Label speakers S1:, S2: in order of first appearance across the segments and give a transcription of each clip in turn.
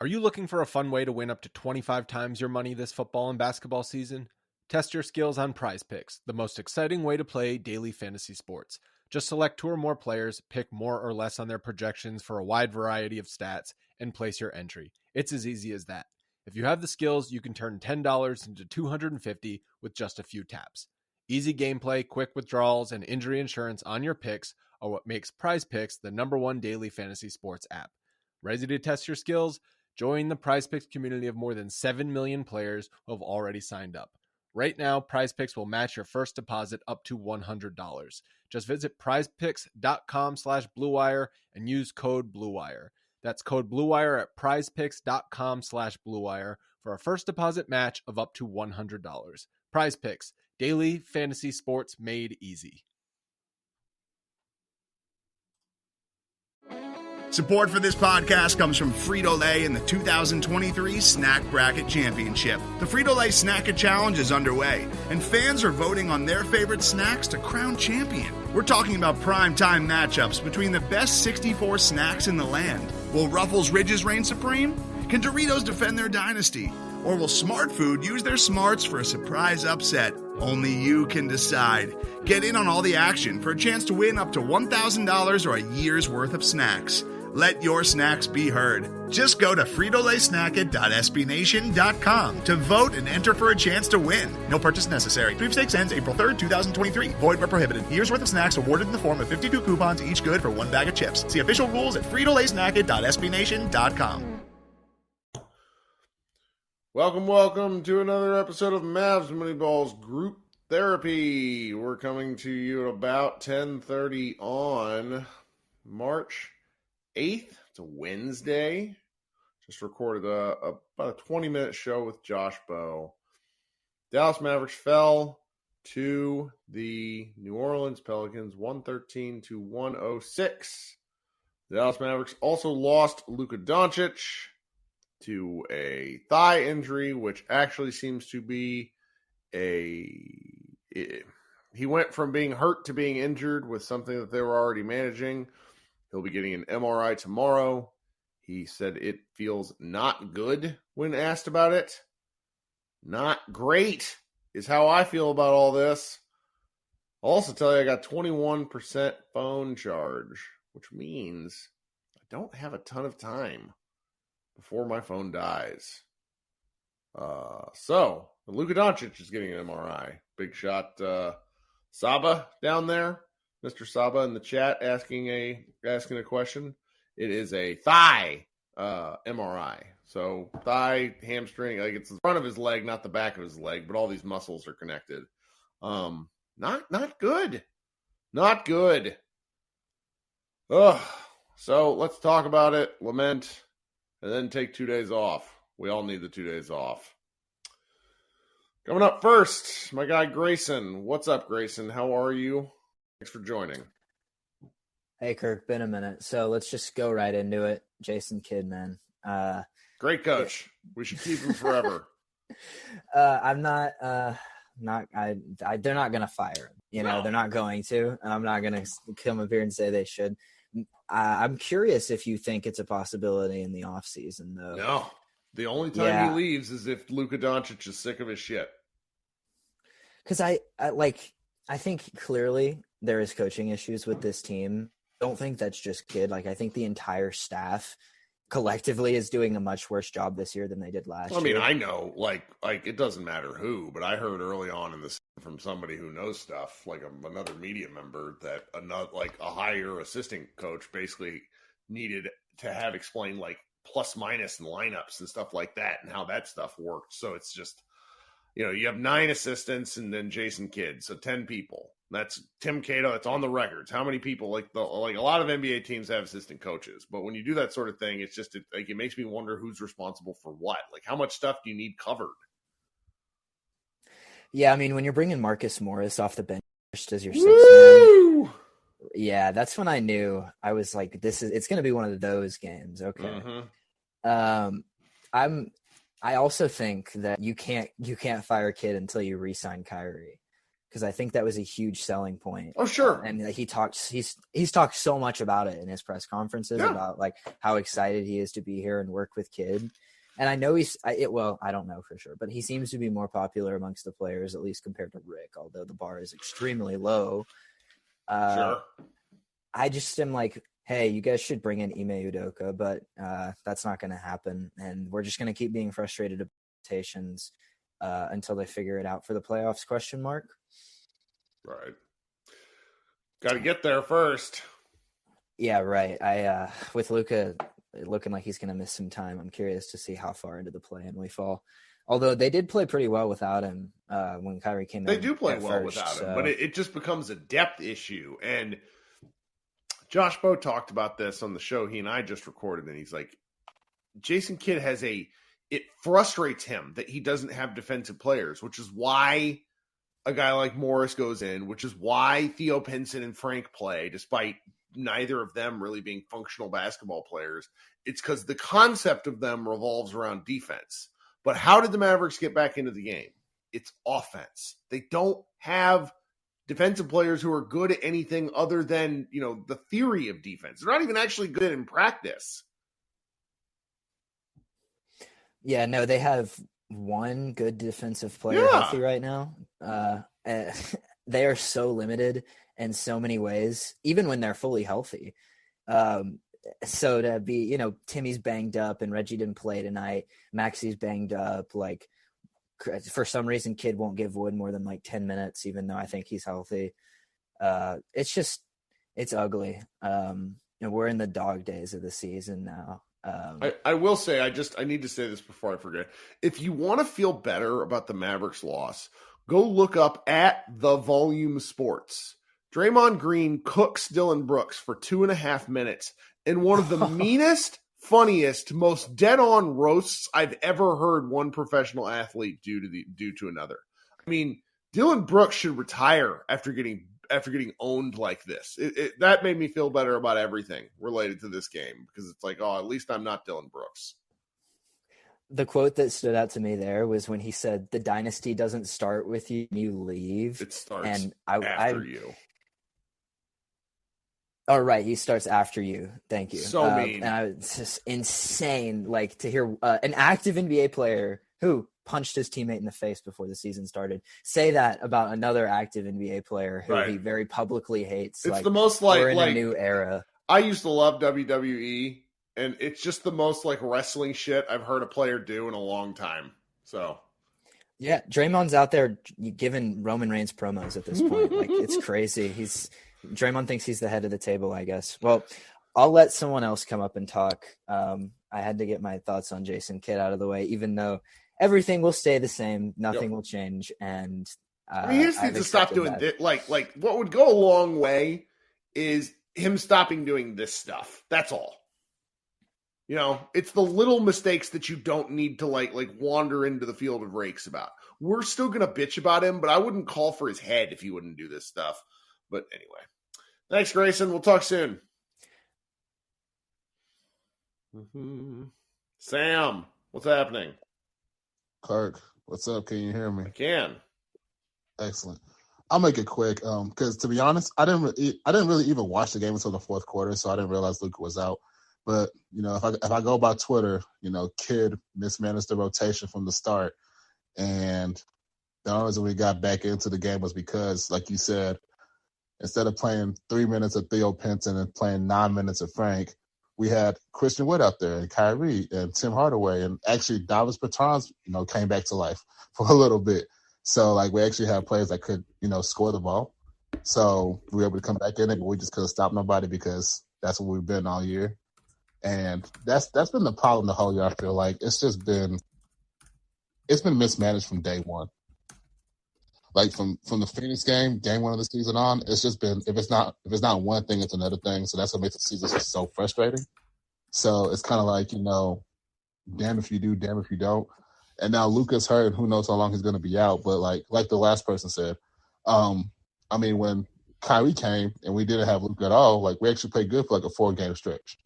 S1: Are you looking for a fun way to win up to 25 times your money this football and basketball season? Test your skills on Prize Picks, the most exciting way to play daily fantasy sports. Just select 2 or more players, pick more or less on their projections for a wide variety of stats, and place your entry. It's as easy as that. If you have the skills, you can turn $10 into $250 with just a few taps. Easy gameplay, quick withdrawals, and injury insurance on your picks are what makes Prize Picks the #1 daily fantasy sports app. Ready to test your skills? Join the Prize Picks community of more than 7 million players who have already signed up. Right now, Prize Picks will match your first deposit up to $100. Just visit prizepicks.com/bluewire and use code BLUEWIRE. That's code BLUEWIRE at prizepicks.com/bluewire for a first deposit match of up to $100. Prize Picks, daily fantasy sports made easy.
S2: Support for this podcast comes from Frito-Lay and the 2023 Snack Bracket Championship. The Frito-Lay Snack-It Challenge is underway, and fans are voting on their favorite snacks to crown champion. We're talking about prime-time matchups between the best 64 snacks in the land. Will Ruffles Ridges reign supreme? Can Doritos defend their dynasty? Or will Smart Food use their smarts for a surprise upset? Only you can decide. Get in on all the action for a chance to win up to $1,000 or a year's worth of snacks. Let your snacks be heard. Just go to fritolaysnacket.sbnation.com to vote and enter for a chance to win. No purchase necessary. Sweepstakes ends April 3rd, 2023. Void where prohibited. Year's worth of snacks awarded in the form of 52 coupons, each good for 1 bag of chips. See official rules at fritolaysnacket.sbnation.com.
S3: Welcome to another episode of Mavs Moneyballs Group Therapy. We're coming to you at about 10:30 on March 8th. It's a Wednesday. Just recorded about a 20-minute show with Josh Bowe. Dallas Mavericks fell to the New Orleans Pelicans 113-106. The Dallas Mavericks also lost Luka Doncic to a thigh injury, which actually seems to be he went from being hurt to being injured with something that they were already managing. He'll be getting an MRI tomorrow. He said it feels not good when asked about it. Not great is how I feel about all this. I'll also tell you I got 21% phone charge, which means I don't have a ton of time before my phone dies. So Luka Doncic is getting an MRI. Big shot Saba down there. Mr. Saba in the chat asking a question. It is a thigh MRI. So thigh, hamstring, like it's the front of his leg, not the back of his leg, but all these muscles are connected. Not good. Not good. Ugh. So let's talk about it, lament, and then take 2 days off. We all need the 2 days off. Coming up first, my guy Grayson. What's up, Grayson? How are you? Thanks for joining.
S4: Hey, Kirk, been a minute. So let's just go right into it. Jason Kidd, man.
S3: Great coach. We should keep him forever.
S4: I'm not they're not going to fire him. No. They're not going to. I'm not going to come up here and say they should. I'm curious if you think it's a possibility in the offseason, though.
S3: No. The only time he leaves is if Luka Doncic is sick of his shit.
S4: Because I think clearly there is coaching issues with this team. I don't think that's just Kidd. I think the entire staff collectively is doing a much worse job this year than they did last year.
S3: I mean, I know, like it doesn't matter who, but I heard early on in this from somebody who knows stuff, another media member, that a higher assistant coach basically needed to have explained plus minus and lineups and stuff like that and how that stuff worked. So it's just, you have 9 assistants and then Jason Kidd, so 10 people. That's Tim Cato. That's on the records. How many people? A lot of NBA teams have assistant coaches, but when you do that sort of thing, it's just it makes me wonder who's responsible for what. How much stuff do you need covered?
S4: Yeah, I mean, when you're bringing Marcus Morris off the bench as your 6th man, yeah, that's when I knew. I was like, it's going to be one of those games. Okay.
S3: Mm-hmm.
S4: I also think that you can't fire Kidd until you re-sign Kyrie. because I think that was a huge selling point.
S3: Oh, sure.
S4: And he's talked so much about it in his press conferences about like how excited he is to be here and work with Kidd. And I know I don't know for sure, but he seems to be more popular amongst the players, at least compared to Rick, although the bar is extremely low.
S3: Sure.
S4: I just am like, hey, you guys should bring in Ime Udoka, but that's not going to happen. And we're just going to keep being frustrated about rotations until they figure it out for the playoffs, ?
S3: Right. Got to get there first.
S4: Yeah, right. With Luka looking like he's going to miss some time, I'm curious to see how far into the play-in we fall. Although they did play pretty well without him when Kyrie came in.
S3: They do play well without him, but it just becomes a depth issue. And Josh Bowe talked about this on the show he and I just recorded, and he's like, Jason Kidd it frustrates him that he doesn't have defensive players, which is why a guy like Morris goes in, which is why Theo Pinson and Frank play, despite neither of them really being functional basketball players. It's because the concept of them revolves around defense. But how did the Mavericks get back into the game? It's offense. They don't have defensive players who are good at anything other than, the theory of defense. They're not even actually good in practice.
S4: Yeah, no, they have one good defensive player healthy right now. They are so limited in so many ways, even when they're fully healthy. So to be, Timmy's banged up and Reggie didn't play tonight. Maxi's banged up. Like, for some reason, Kidd won't give Wood more than like 10 minutes, even though I think he's healthy. It's ugly. We're in the dog days of the season now.
S3: I will say, I need to say this before I forget. If you want to feel better about the Mavericks loss, go look up at The Volume Sports. Draymond Green cooks Dillon Brooks for 2.5 minutes in one of the meanest, funniest, most dead-on roasts I've ever heard one professional athlete do to another. I mean, Dillon Brooks should retire after getting owned like this. That made me feel better about everything related to this game, because it's like, at least I'm not Dillon Brooks.
S4: The quote that stood out to me there was when he said, "The dynasty doesn't start with you, you leave.
S3: It starts
S4: after
S3: you."
S4: Oh, right. He starts after you. Thank you.
S3: So mean.
S4: And it's just insane, like, to hear an active NBA player who punched his teammate in the face before the season started say that about another active NBA player who he very publicly hates.
S3: It's the most
S4: we're in a new era.
S3: I used to love WWE, and it's just the most like wrestling shit I've heard a player do in a long time. So
S4: yeah, Draymond's out there giving Roman Reigns promos at this point. Like, it's crazy. Draymond thinks he's the head of the table, I guess. Well, I'll let someone else come up and talk. I had to get my thoughts on Jason Kidd out of the way, even though everything will stay the same, nothing will change, and
S3: he just needs to stop doing that. Like what would go a long way is him stopping doing this stuff. That's all. It's the little mistakes that you don't need to like wander into the field of rakes about. We're still gonna bitch about him, but I wouldn't call for his head if he wouldn't do this stuff. But anyway, thanks, Grayson. We'll talk soon. Sam, what's happening?
S5: Kirk, what's up? Can you hear me?
S3: I can.
S5: Excellent. I'll make it quick because, to be honest, I didn't really even watch the game until the fourth quarter, so I didn't realize Luka was out. But if I go by Twitter, Kidd mismanaged the rotation from the start, and the only reason we got back into the game was because, like you said, instead of playing 3 minutes of Theo Pinson and playing 9 minutes of Frank, we had Christian Wood out there and Kyrie and Tim Hardaway, and actually Davis Bertans, came back to life for a little bit. So, we actually had players that could, score the ball. So we were able to come back in it, but we just couldn't stop nobody because that's what we've been all year. And that's been the problem the whole year, I feel like. It's been mismanaged from day one. Like from the Phoenix game one of the season on, it's just been, if it's not one thing, it's another thing. So that's what makes the season just so frustrating. So it's kind of like, damn if you do, damn if you don't. And now Luka's hurt, and who knows how long he's going to be out. But like the last person said, when Kyrie came and we didn't have Luka at all, we actually played good for a 4-game stretch.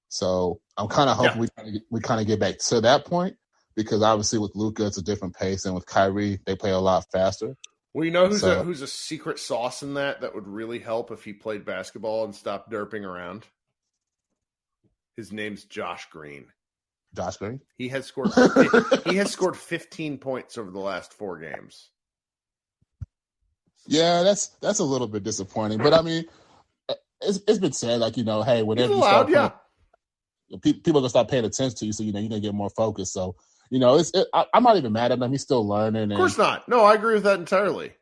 S5: So I'm kind of hoping we kind of get back to that point, because obviously with Luka it's a different pace, and with Kyrie they play a lot faster.
S3: Well, you know
S5: So
S3: who's a secret sauce in that would really help if he played basketball and stopped derping around? His name's Josh Green.
S5: Josh Green.
S3: He has scored 15 points over the last 4 games.
S5: Yeah, that's a little bit disappointing. But I mean, it's been said, like, you know, hey,
S3: He's
S5: whenever you
S3: allowed,
S5: start playing, people are gonna start paying attention to you, so you know you're gonna get more focused. So you know, I'm not even mad at him. He's still learning.
S3: Of course not. No, I agree with that entirely.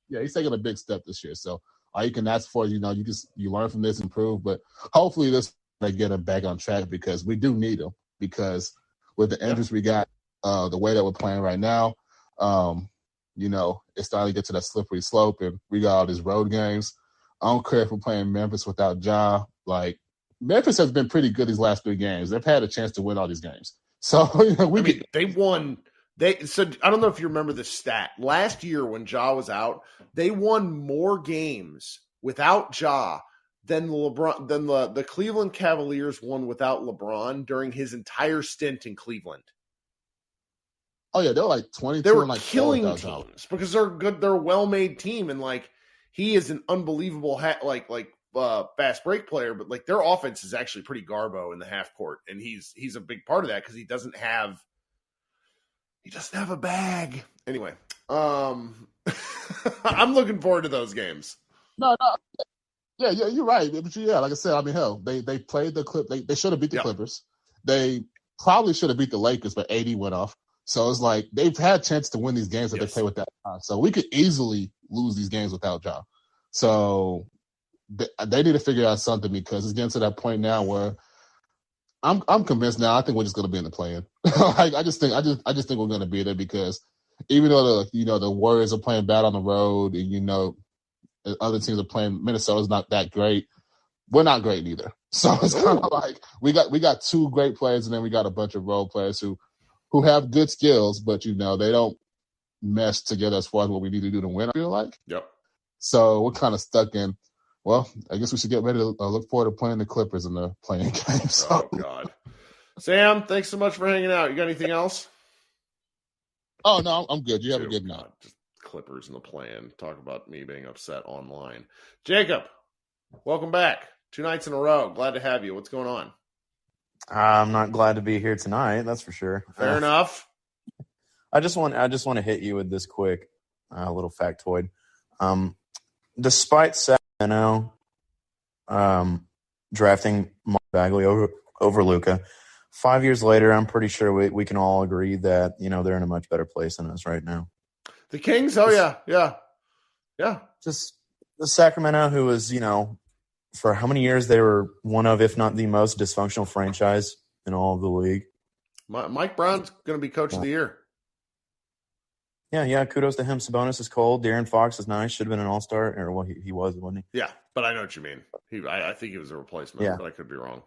S5: Yeah, he's taking a big step this year. So all you can ask for, you know, you learn from this, improve. But hopefully they get him back on track because we do need him. Because with the injuries we got, the way that we're playing right now, you know, it's starting to get to that slippery slope, and we got all these road games. I don't care if we're playing Memphis without Ja. Like, Memphis has been pretty good these last 3 games. They've had a chance to win all these games. So, you know,
S3: they won. So I don't know if you remember the stat. Last year when Ja was out, they won more games without Ja than the Cleveland Cavaliers won without LeBron during his entire stint in Cleveland.
S5: Oh yeah, they're like 22.
S3: They were
S5: and like
S3: killing teams because they're good. They're a well-made team, and like he is an unbelievable fast break player. But like their offense is actually pretty garbo in the half court, and he's a big part of that because he doesn't have a bag. Anyway, I'm looking forward to those games.
S5: No. Yeah, you're right. But yeah, like I said, I mean, hell, they played the Clip. They should have beat the Clippers. They probably should have beat the Lakers, but AD went off. So it's like they've had a chance to win these games that they play without Ja. So we could easily lose these games without Ja. So they need to figure out something because it's getting to that point now where I'm convinced now. I think we're just going to be in the play-in. I just think we're going to be there because even though the Warriors are playing bad on the road and you know other teams are playing, Minnesota's not that great. We're not great either. So it's kind of like we got 2 great players and then we got a bunch of role players who have good skills, but you know they don't mesh together as far as what we need to do to win. I feel like.
S3: Yep.
S5: So we're kind of stuck in. Well, I guess we should get ready to look forward to playing the Clippers in the playing game. So.
S3: Oh God, Sam, thanks so much for hanging out. You got anything else?
S5: Oh no, I'm good. You have a good night.
S3: Just Clippers in the plan. Talk about me being upset online. Jacob, welcome back. 2 nights in a row. Glad to have you. What's going on?
S6: I'm not glad to be here tonight. That's for sure.
S3: Fair enough.
S6: I just want to hit you with this quick little factoid. Despite Sacramento drafting Mark Bagley over Luka, 5 years later, I'm pretty sure we can all agree that they're in a much better place than us right now.
S3: The Kings, yeah.
S6: Just the Sacramento, who was for how many years they were one of, if not the most dysfunctional franchise in all of the league.
S3: Mike Brown's going to be coach of the year.
S6: Yeah. Kudos to him. Sabonis is cold. De'Aaron Fox is nice. Should have been an all-star. Or well, he was, wasn't he?
S3: Yeah, but I know what you mean. I think he was a replacement, but I could be wrong.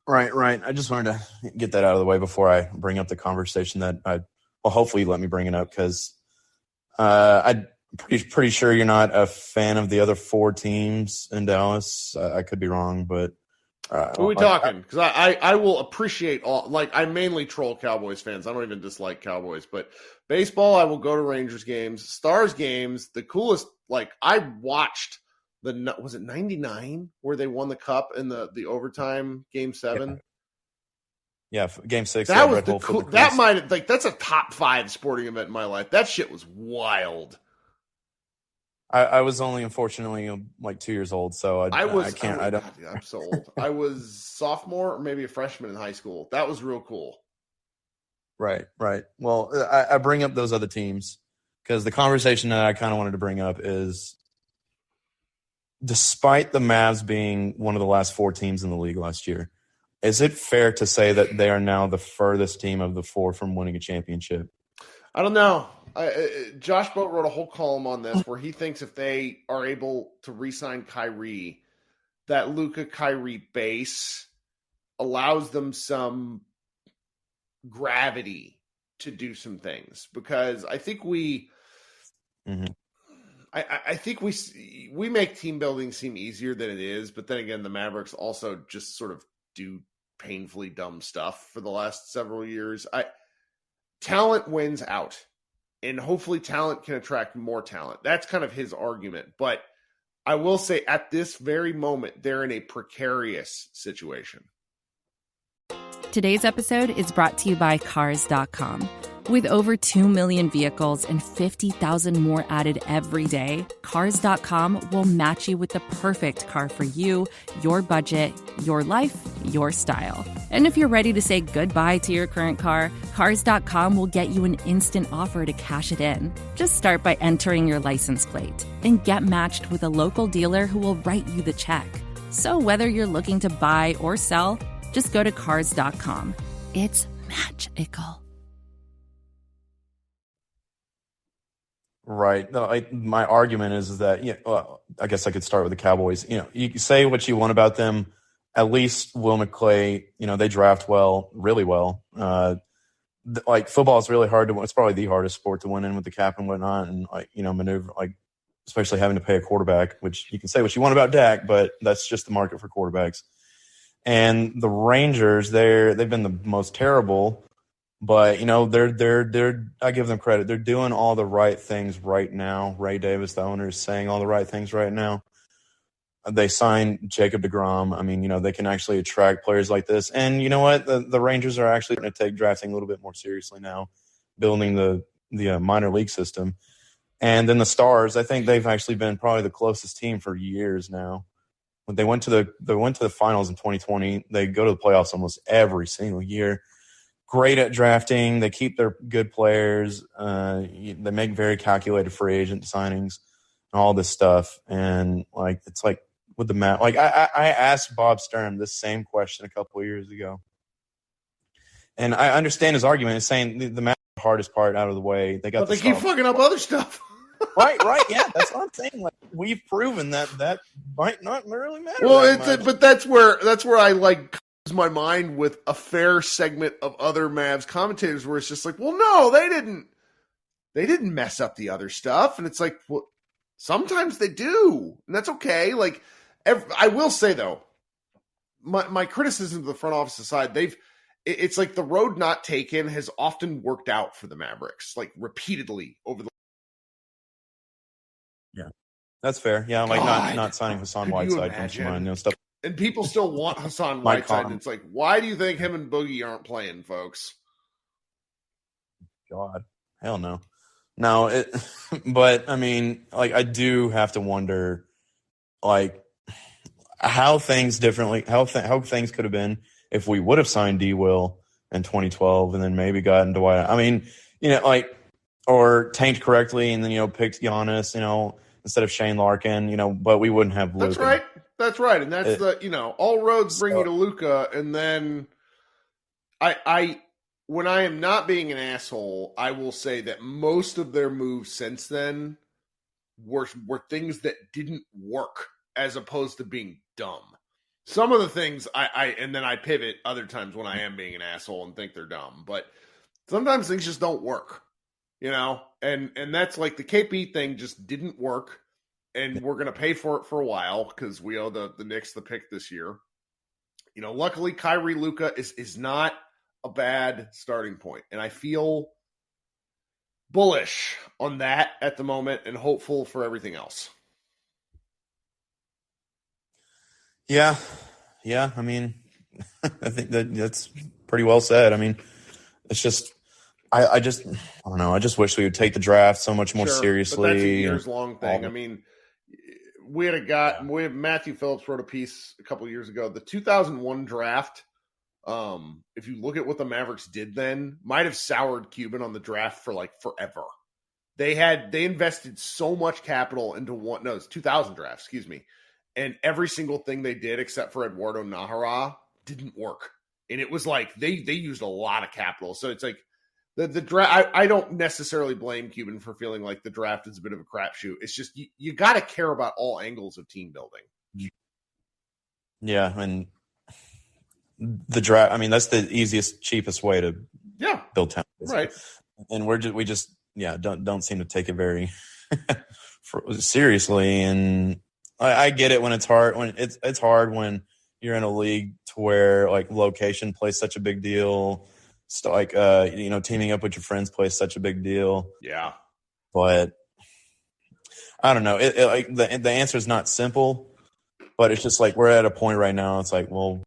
S6: Right. I just wanted to get that out of the way before I bring up the conversation that hopefully you let me bring it up because I'm pretty sure you're not a fan of the other 4 teams in Dallas. I could be wrong, but
S3: who are we talking? Because I will appreciate all. Like I mainly troll Cowboys fans. I don't even dislike Cowboys, but baseball I will go to Rangers games, Stars games. The coolest, like I watched was it 99 where they won the cup in the overtime game 7.
S6: Yeah, game 6.
S3: That was the cool. That might that's a top 5 sporting event in my life. That shit was wild.
S6: I was only unfortunately like 2 years old, so
S3: I'm so old. I was sophomore or maybe a freshman in high school. That was real cool.
S6: Right. Well, I bring up those other teams because the conversation that I kind of wanted to bring up is, despite the Mavs being one of the last 4 teams in the league last year, is it fair to say that they are now the furthest team of the 4 from winning a championship?
S3: I don't know. Josh Boat wrote a whole column on this where he thinks if they are able to re-sign Kyrie, that Luka-Kyrie base allows them some gravity to do some things. Because I think I think we make team building seem easier than it is. But then again, the Mavericks also just sort of do painfully dumb stuff for the last several years. Talent wins out. and hopefully talent can attract more talent. That's kind of his argument. But I will say at this very moment, they're in a precarious situation.
S7: Today's episode is brought to you by Cars.com. With over 2 million vehicles and 50,000 more added every day, Cars.com will match you with the perfect car for you, your budget, your life, your style. And if you're ready to say goodbye to your current car, Cars.com will get you an instant offer to cash it in. Just start by entering your license plate and get matched with a local dealer who will write you the check. So whether you're looking to buy or sell, just go to Cars.com. It's magical.
S6: Right. No, my argument is that, I guess I could start with the Cowboys. You can say what you want about them. At least Will McClay, they draft well, really well. Football is really hard to win. It's probably the hardest sport to win in with the cap and whatnot, and maneuver, especially having to pay a quarterback, which you can say what you want about Dak, but that's just the market for quarterbacks. And the Rangers, they've been the most terrible. But, they're I give them credit. They're doing all the right things right now. Ray Davis, the owner, is saying all the right things right now. They signed Jacob deGrom. I mean, they can actually attract players like this. And you know what? The Rangers are actually going to take drafting a little bit more seriously now, building the minor league system. And then the Stars, I think they've actually been probably the closest team for years now. When they went to the finals in 2020, they go to the playoffs almost every single year. Great at drafting. They keep their good players. They make very calculated free agent signings and all this stuff. And it's like with the map. I asked Bob Stern this same question a couple of years ago, and I understand his argument. It's saying the map is the hardest part out of the way. They
S3: keep fucking up other stuff.
S6: Right. Yeah, that's what I'm saying. We've proven that might not really matter.
S3: Well, but that's where I my mind with a fair segment of other Mavs commentators where it's just like, well, no, they didn't mess up the other stuff. And it's like, well, sometimes they do, and that's okay. I will say though, my criticism of the front office aside, it's like the road not taken has often worked out for the Mavericks, repeatedly over the.
S6: Yeah, that's fair. Yeah, not signing Hassan Whiteside comes to mind. Stuff.
S3: And people still want Hassan Whiteside. And it's like, why do you think him and Boogie aren't playing, folks?
S6: God, hell no. No, but I mean, I do have to wonder, how things could have been if we would have signed D. Will in 2012 and then maybe gotten Dwight. I mean, or tanked correctly and then picked Giannis, instead of Shane Larkin, but we wouldn't have Luka.
S3: That's right. That's right. And that's all roads bring you to Luka. And then when I am not being an asshole, I will say that most of their moves since then were things that didn't work as opposed to being dumb. Some of the things and then I pivot other times when I am being an asshole and think they're dumb, but sometimes things just don't work, and that's like the KP thing just didn't work. And we're going to pay for it for a while because we owe the Knicks the pick this year. Luckily, Kyrie Luka is not a bad starting point. And I feel bullish on that at the moment and hopeful for everything else.
S6: Yeah. I mean, I think that's pretty well said. I mean, it's just I don't know. I just wish we would take the draft so much more seriously.
S3: But that's a years-long thing. I mean, we have Matthew Phillips wrote a piece a couple of years ago. The 2001 draft, if you look at what the Mavericks did then, might have soured Cuban on the draft for forever. They invested so much capital into it's 2000 draft, excuse me. And every single thing they did except for Eduardo Najera didn't work. And it was they used a lot of capital. So it's the draft. I don't necessarily blame Cuban for feeling like the draft is a bit of a crapshoot. It's just you got to care about all angles of team building.
S6: Yeah, and the draft. I mean, that's the easiest, cheapest way to build talent,
S3: right?
S6: And we just don't seem to take it very seriously. And I get it when it's hard. When it's hard when you're in a league to where location plays such a big deal. teaming up with your friends plays such a big deal.
S3: Yeah.
S6: But I don't know. The answer is not simple, but it's just like we're at a point right now. It's like, well,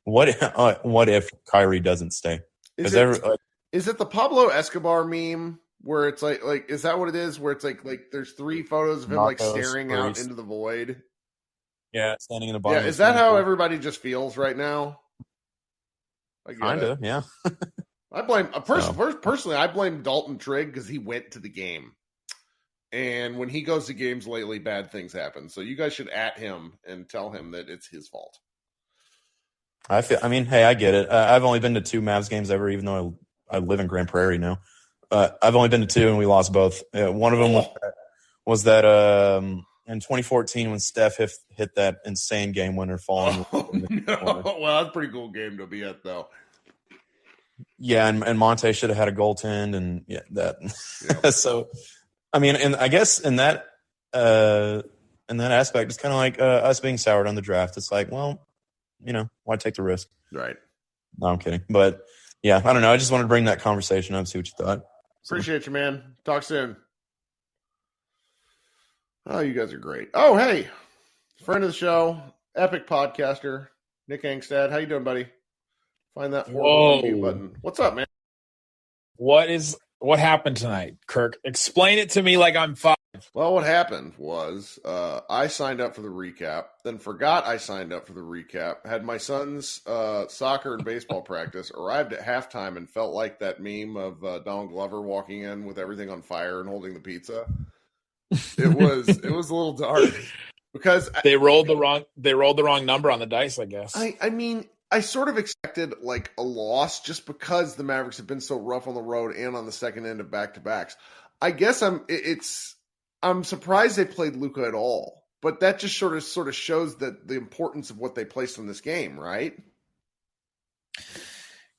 S6: what if Kyrie doesn't stay?
S3: Is it the Pablo Escobar meme where it's like is that what it is? Where it's like there's 3 photos of him like staring out into the void.
S6: Yeah, standing in the bottom.
S3: Yeah, is that how everybody just feels right now?
S6: Kinda, yeah.
S3: I blame personally. I blame Dalton Trigg because he went to the game, and when he goes to games lately, bad things happen. So you guys should at him and tell him that it's his fault.
S6: Hey, I get it. I've only been to 2 Mavs games ever, even though I live in Grand Prairie now. I've only been to 2, and we lost both. One of them was that in 2014 when Steph hit that insane game winner falling.
S3: No. Well, that's a pretty cool game to be at, though.
S6: Yeah, and Monte should have had a goaltend, and that.
S3: Yeah.
S6: So, and I guess in that aspect, it's kind of like us being soured on the draft. It's like, well, why take the risk?
S3: Right.
S6: No, I'm kidding. But yeah, I don't know. I just wanted to bring that conversation up, see what you thought.
S3: Appreciate you, man. Talk soon. Oh, you guys are great. Oh, hey, friend of the show, epic podcaster, Nick Angstad. How you doing, buddy? Find that horrible mute button. What's up, man?
S8: What happened tonight, Kirk? Explain it to me like I'm 5.
S3: Well, what happened was I signed up for the recap, then forgot I signed up for the recap, had my son's soccer and baseball practice, arrived at halftime, and felt like that meme of Donald Glover walking in with everything on fire and holding the pizza. It was a little dark because
S8: they rolled the wrong number on the dice, I guess.
S3: I sort of expected like a loss just because the Mavericks have been so rough on the road and on the second end of back-to-backs. I guess I'm surprised they played Luka at all, but that just sort of shows that the importance of what they placed in this game, right?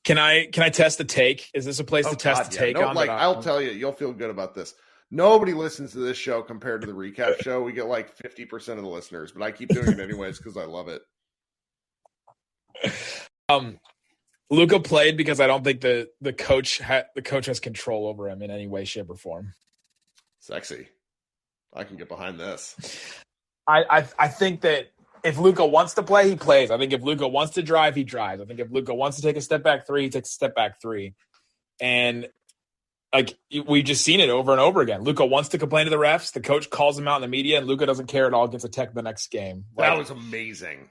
S8: Can I test the take? Is this a place to test the take on?
S3: I'll tell you, you'll feel good about this. Nobody listens to this show compared to the recap show. We get like 50% of the listeners, but I keep doing it anyways because I love it.
S8: Luka played because I don't think the coach has control over him in any way, shape, or form.
S3: Sexy. I can get behind this.
S8: I think that if Luka wants to play, he plays. I think if Luka wants to drive, he drives. I think if Luka wants to take a step back 3, he takes a step back 3. And like we've just seen it over and over again. Luka wants to complain to the refs. The coach calls him out in the media, and Luka doesn't care at all. Gets a tech the next game.
S3: That was amazing.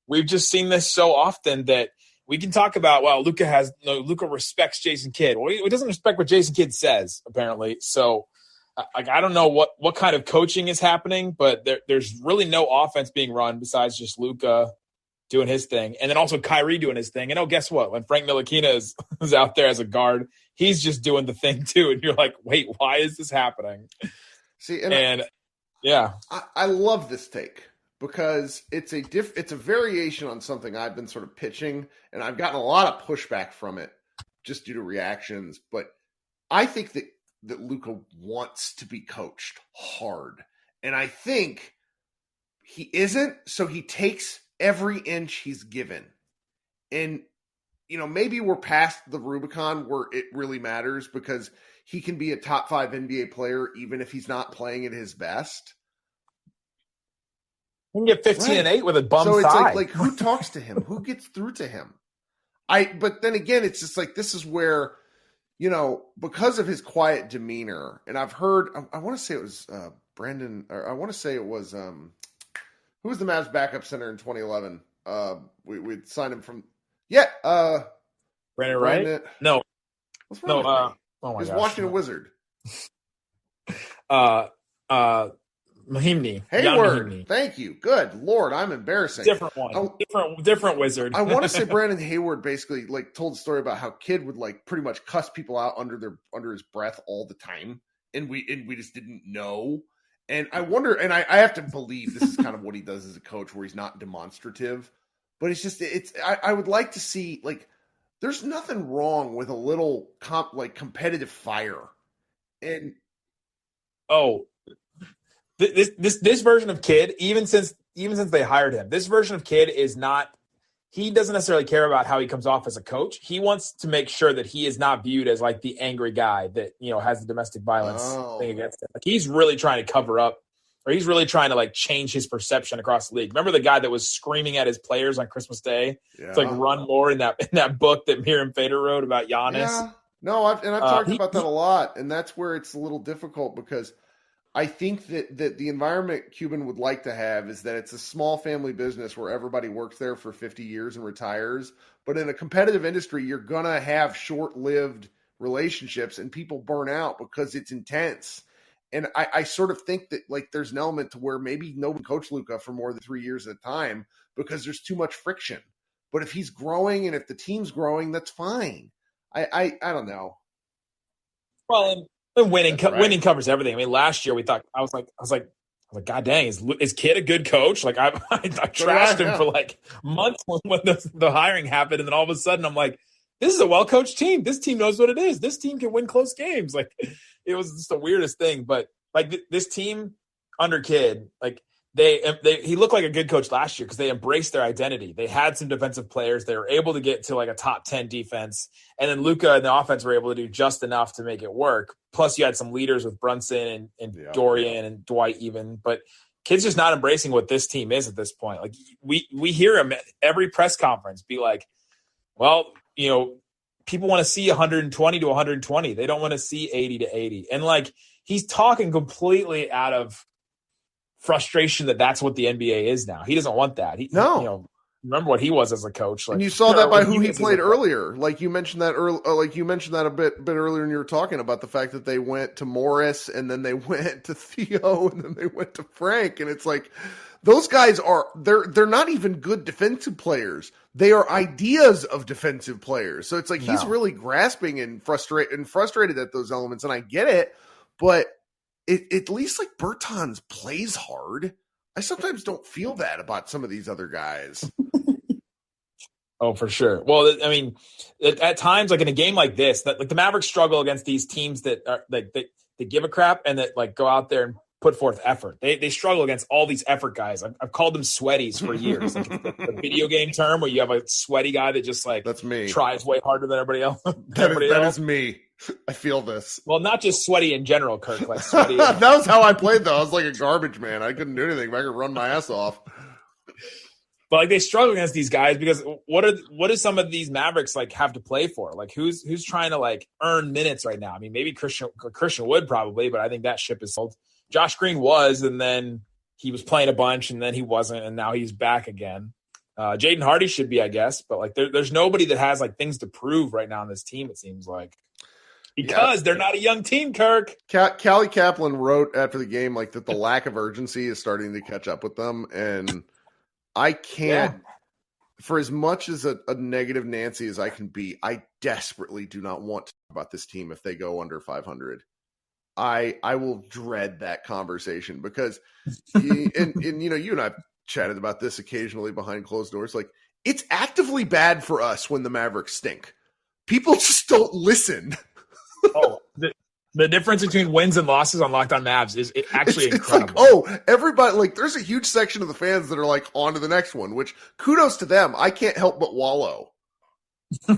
S8: We've just seen this so often that we can talk about. Well, Luka respects Jason Kidd. Well, he doesn't respect what Jason Kidd says, apparently. So, I don't know what kind of coaching is happening, but there's really no offense being run besides just Luka doing his thing, and then also Kyrie doing his thing. And guess what? When Frank Ntilikina is out there as a guard, he's just doing the thing too. And you're like, wait, why is this happening?
S3: See,
S8: yeah,
S3: I love this take because it's a variation on something I've been sort of pitching, and I've gotten a lot of pushback from it just due to reactions. But I think that Luka wants to be coached hard, and I think he isn't. So he takes every inch he's given, and maybe we're past the Rubicon where it really matters because he can be a top 5 NBA player even if he's not playing at his best.
S8: He can get 15 and 8 with a bum
S3: so
S8: thigh.
S3: It's like who talks to him? Who gets through to him? But then again, it's just like this is where, because of his quiet demeanor, and I've heard, I want to say it was Brandon, or I want to say it was who was the Mavs backup center in 2011? We signed him from
S8: Brandon Wright? No.
S3: What's wrong with me?
S8: Oh my
S3: He's
S8: gosh.
S3: Washington Wizard.
S8: Mahimni.
S3: Hayward. Thank you. Good Lord, I'm embarrassing.
S8: Different one. Different wizard.
S3: I want to say Brandon Hayward basically told a story about how Kidd would pretty much cuss people out under his breath all the time, and we just didn't know. And I wonder, and I have to believe this is kind of what he does as a coach, where he's not demonstrative, but I would like to see there's nothing wrong with a little competitive fire, and
S8: this version of Kidd, even since they hired him, this version of Kidd is not he doesn't necessarily care about how he comes off as a coach. He wants to make sure that he is not viewed as like the angry guy that, has the domestic violence thing against him. Like he's really trying to cover up, or he's really trying to like change his perception across the league. Remember the guy that was screaming at his players on Christmas Day? Yeah. It's like run more in that book that Miriam Fader wrote about Giannis.
S3: Yeah. No, I've talked about that a lot, and that's where it's a little difficult because I think that the environment Cuban would like to have is that it's a small family business where everybody works there for 50 years and retires. But in a competitive industry, you're going to have short-lived relationships and people burn out because it's intense. And I sort of think that like there's an element to where maybe nobody coached Luka for more than 3 years at a time because there's too much friction. But if he's growing and if the team's growing, that's fine. I don't know.
S8: Well, and winning covers everything. I mean, last year we thought I was like, God dang, is Kidd a good coach? Like I trashed him for like months when the hiring happened, and then all of a sudden I'm like, this is a well-coached team. This team knows what it is. This team can win close games. Like it was just the weirdest thing. But like this team under Kidd, like he looked like a good coach last year because they embraced their identity. They had some defensive players. They were able to get to like a top 10 defense. And then Luka and the offense were able to do just enough to make it work. Plus you had some leaders with Brunson and Dorian and Dwight even. But Kidd's just not embracing what this team is at this point. Like we hear him at every press conference be like, well, people want to see 120 to 120. They don't want to see 80 to 80. And like he's talking completely out of frustration that's what the NBA is now. He doesn't want that. Remember what he was as a coach. Like,
S3: and you saw that by who he played earlier. Like you mentioned that a bit earlier when you were talking about the fact that they went to Morris and then they went to Theo and then they went to Frank. And it's like those guys they're not even good defensive players. They are ideas of defensive players. So it's like he's really grasping and frustrated at those elements. And I get it, but at least like Bertans plays hard. I sometimes don't feel that about some of these other guys.
S8: Oh, for sure. Well, I mean, at times, like in a game like this, that like the Mavericks struggle against these teams that are like they give a crap and that like go out there and put forth effort. They struggle against all these effort guys. I've called them sweaties for years. Like the video game term where you have a sweaty guy that just like
S3: that's me
S8: tries way harder than everybody else.
S3: That is me. I feel this.
S8: Well, not just sweaty in general, Kirk. Like sweaty.
S3: That was how I played, though. I was like a garbage man. I couldn't do anything, but I could run my ass off.
S8: But like they struggle against these guys because what do some of these Mavericks like have to play for? Like who's trying to like earn minutes right now? I mean, maybe Christian Wood probably, but I think that ship is sold. Josh Green was, and then he was playing a bunch, and then he wasn't, and now he's back again. Jaden Hardy should be, I guess, but like there's nobody that has like things to prove right now on this team. It seems like. Because they're not a young team, Kirk.
S3: Callie Kaplan wrote after the game like that the lack of urgency is starting to catch up with them. And I can't, for as much as a negative Nancy as I can be, I desperately do not want to talk about this team if they go under 500. I will dread that conversation because, you and I've chatted about this occasionally behind closed doors. Like, it's actively bad for us when the Mavericks stink. People just don't listen.
S8: Oh, the difference between wins and losses on Locked On Mavs is actually incredible.
S3: It's like, everybody, like, there's a huge section of the fans that are like, on to the next one, which kudos to them. I can't help but wallow.
S8: Well,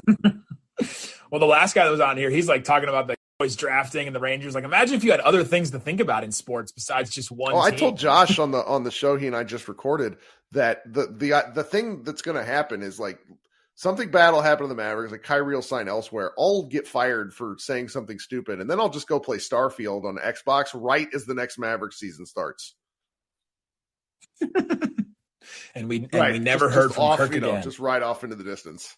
S8: the last guy that was on here, he's like talking about the boys drafting and the Rangers. Like, imagine if you had other things to think about in sports besides just one team.
S3: I told Josh on the show he and I just recorded that the thing that's going to happen is like, something bad will happen to the Mavericks, like Kyrie will sign elsewhere. I'll get fired for saying something stupid, and then I'll just go play Starfield on Xbox right as the next Mavericks season starts.
S8: and we never heard from Kirk again.
S3: Just right off into the distance.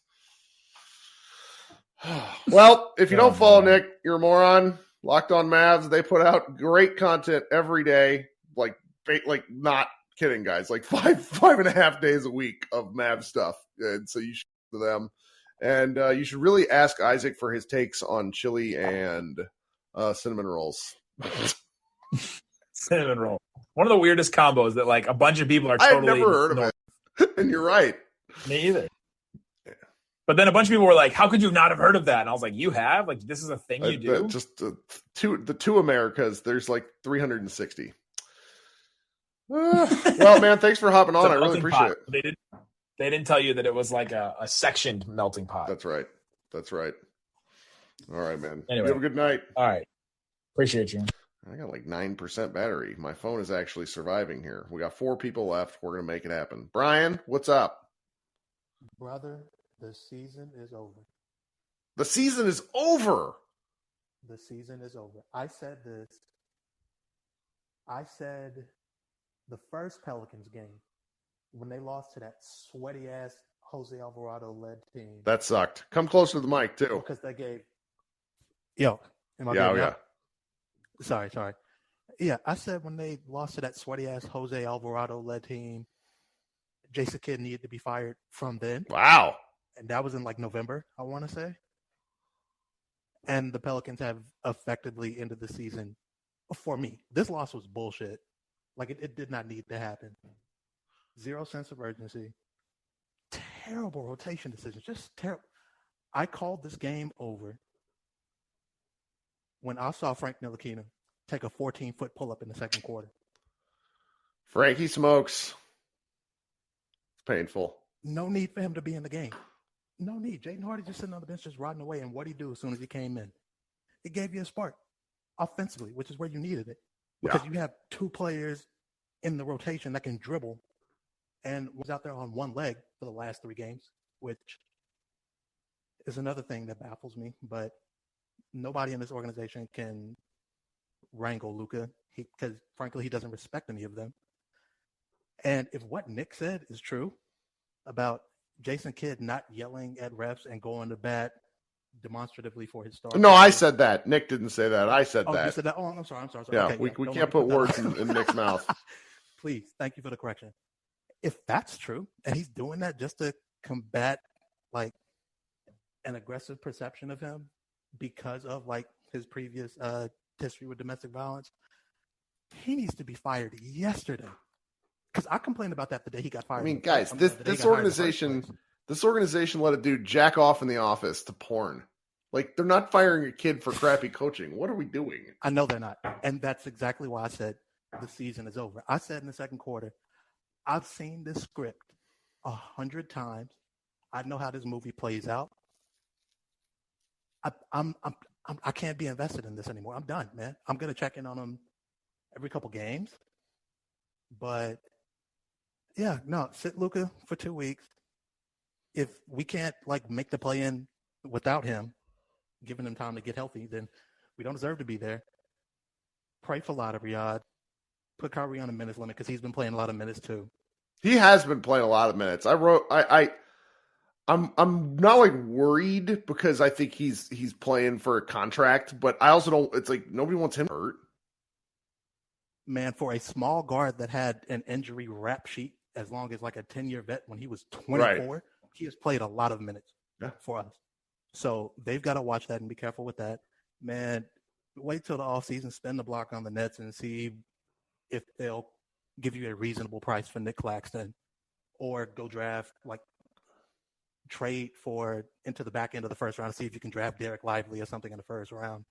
S3: Well, if you don't follow Nick, you're a moron. Locked On Mavs, they put out great content every day. Like not kidding, guys. Like 5.5 days a week of Mavs stuff, and so you should to them, and you should really ask Isaac for his takes on chili and cinnamon rolls.
S8: Cinnamon roll, one of the weirdest combos that like a bunch of people are totally.
S3: I've never heard of it, and you're right.
S8: Me either. Yeah. But then a bunch of people were like, "How could you not have heard of that?" And I was like, "You have? Like, this is a thing you do?"
S3: Just the two Americas. There's like 360. Well, man, thanks for hopping on. I really appreciate it.
S8: They didn't tell you that it was like a sectioned melting pot.
S3: That's right. All right, man.
S8: Anyway.
S3: You have a good night.
S8: All right. Appreciate you.
S3: I got like 9% battery. My phone is actually surviving here. We got 4 people left. We're going to make it happen. Brian, what's up?
S9: Brother, the season is over.
S3: The season is over.
S9: The season is over. I said this. I said the first Pelicans game when they lost to that sweaty-ass Jose Alvarado-led team.
S3: That sucked. Come closer to the mic, too.
S9: Because they gave – Yo, am I
S3: Yeah,
S9: good now?
S3: yeah.
S9: Sorry. Yeah, I said when they lost to that sweaty-ass Jose Alvarado-led team, Jason Kidd needed to be fired from then.
S3: Wow.
S9: And that was in like November, I want to say. And the Pelicans have effectively ended the season for me. This loss was bullshit. Like it did not need to happen. Zero sense of urgency. Terrible rotation decisions. Just terrible. I called this game over when I saw Frank Ntilikina take a 14-foot pull-up in the second quarter.
S3: Frankie smokes. It's painful.
S9: No need for him to be in the game. No need. Jaden Hardy just sitting on the bench just rotting away. And what'd he do as soon as he came in? It gave you a spark offensively, which is where you needed it. Because you have 2 players in the rotation that can dribble and was out there on one leg for the last 3 games, which is another thing that baffles me. But nobody in this organization can wrangle Luka because, frankly, he doesn't respect any of them. And if what Nick said is true about Jason Kidd not yelling at refs and going to bat demonstratively for his star.
S3: No, I said that. Nick didn't say that. I said that.
S9: You said that? Oh, I'm sorry.
S3: Yeah,
S9: okay,
S3: we can't put words in Nick's mouth.
S9: Please, thank you for the correction. If that's true, and he's doing that just to combat like an aggressive perception of him because of like his previous history with domestic violence, he needs to be fired yesterday. Because I complained about that the day he got fired.
S3: I mean, guys, this organization let a dude jack off in the office to porn. Like, they're not firing a kid for crappy coaching. What are we doing?
S9: I know they're not. And that's exactly why I said the season is over. I said in the second quarter, I've seen this script 100 times. I know how this movie plays out. I can't be invested in this anymore. I'm done, man. I'm going to check in on him every couple games. But yeah, no, sit Luka for 2 weeks. If we can't like make the play in without him, giving him time to get healthy, then we don't deserve to be there. Pray for Riyadh. Put Kyrie on a minutes limit because he's been playing a lot of minutes too.
S3: He has been playing a lot of minutes. I'm not like worried because I think he's playing for a contract, but I also don't. It's like nobody wants him hurt.
S9: Man, for a small guard that had an injury rap sheet as long as like a 10-year vet when he was 24, right. He has played a lot of minutes for us. So they've got to watch that and be careful with that. Man, wait till the offseason, spend the block on the Nets and see if they'll give you a reasonable price for Nick Claxton or go draft, like trade for into the back end of the first round to see if you can draft Derek Lively or something in the first round.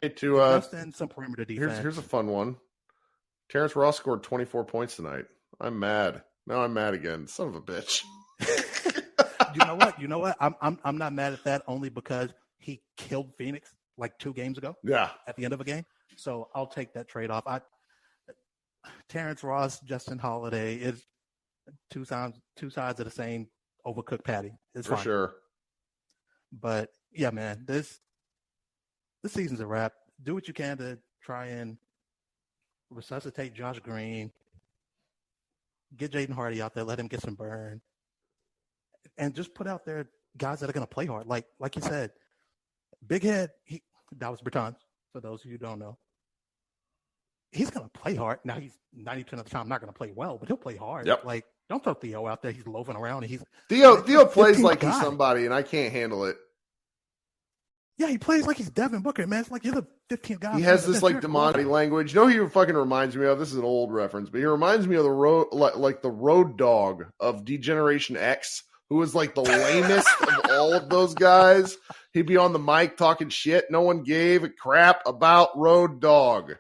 S3: Hey, to
S9: some perimeter defense.
S3: Here's a fun one. Terrence Ross scored 24 points tonight. I'm mad. Now I'm mad again. Son of a bitch.
S9: You know what? I'm not mad at that only because he killed Phoenix like 2 games ago.
S3: Yeah.
S9: At the end of a game. So I'll take that trade off. Terrence Ross, Justin Holiday is two sides of the same overcooked patty. It's
S3: for
S9: fine.
S3: Sure.
S9: But yeah, man, this season's a wrap. Do what you can to try and resuscitate Josh Green. Get Jaden Hardy out there. Let him get some burn. And just put out there guys that are going to play hard. Like you said, Big Head, that was Bertans, for those of you who don't know. He's going to play hard. Now, he's 90% of the time not going to play well, but he'll play hard.
S3: Yep.
S9: Like, don't throw Theo out there. He's loafing around. And
S3: Theo plays like he's somebody, and I can't handle it.
S9: Yeah, he plays like he's Devin Booker, man. It's like you're the 15th guy.
S3: He has this like Demonte language. You know who he fucking reminds me of? This is an old reference, but he reminds me of the road dog of Degeneration X, who was like the lamest of all of those guys. He'd be on the mic talking shit. No one gave a crap about Road Dog.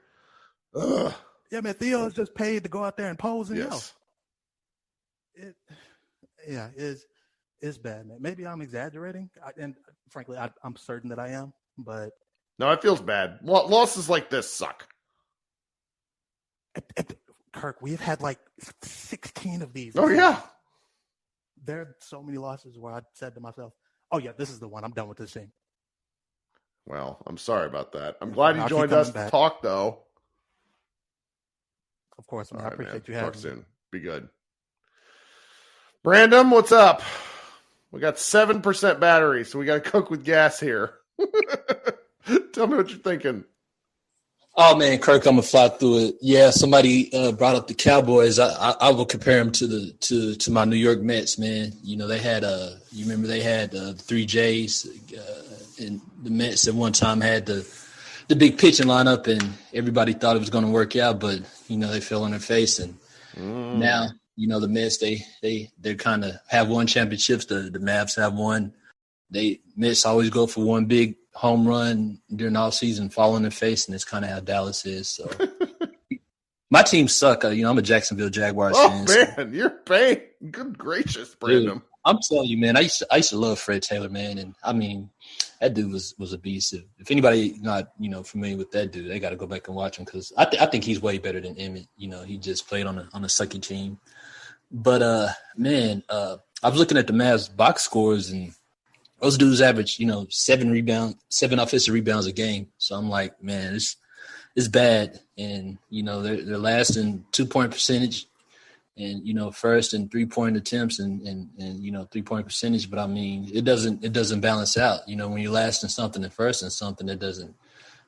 S3: Ugh.
S9: Yeah, man, Theo is just paid to go out there and pose and yell. Yeah, is bad, man. Maybe I'm exaggerating, and frankly, I'm certain that I am. But
S3: no, it feels bad. Losses like this suck.
S9: Kirk, we've had like 16 of these.
S3: Oh yeah,
S9: there are so many losses where I said to myself, "Oh yeah, this is the one. I'm done with this team."
S3: Well, I'm sorry about that. I'm glad you joined us to talk, though.
S9: Of course, man.
S3: All right,
S9: I appreciate you
S3: talk
S9: having me.
S3: soon. Be good. Brandon, what's up? We got 7% battery, so we got to cook with gas here. Tell me what you're thinking.
S10: Oh man, Kirk, I'm gonna fly through it. Yeah, somebody brought up the Cowboys. I will compare them to my New York Mets, man. You know, they had you remember they had the 3 J's, and the Mets at one time had the big pitching lineup, and everybody thought it was going to work out, but you know they fell on their face, and now you know the Mets they kind of have won championships. The Mavs have won. Mets always go for one big home run during the offseason, fall on their face, and it's kind of how Dallas is. So my team suck. You know, I'm a Jacksonville Jaguars fan.
S3: Oh man, you're paying. Good gracious, Brandon.
S10: Dude, I'm telling you, man. I used to love Fred Taylor, man, and I mean, that dude was a beast. If anybody not familiar with that dude, they got to go back and watch him because I think he's way better than Emmett. You know, he just played on a sucky team. But man, I was looking at the Mavs box scores, and those dudes average 7 offensive rebounds a game. So I'm like, man, it's bad, and they're last in 2-point percentage. And first in 3-point attempts and 3-point percentage, but I mean it doesn't balance out. When you're last in something and first in something, it doesn't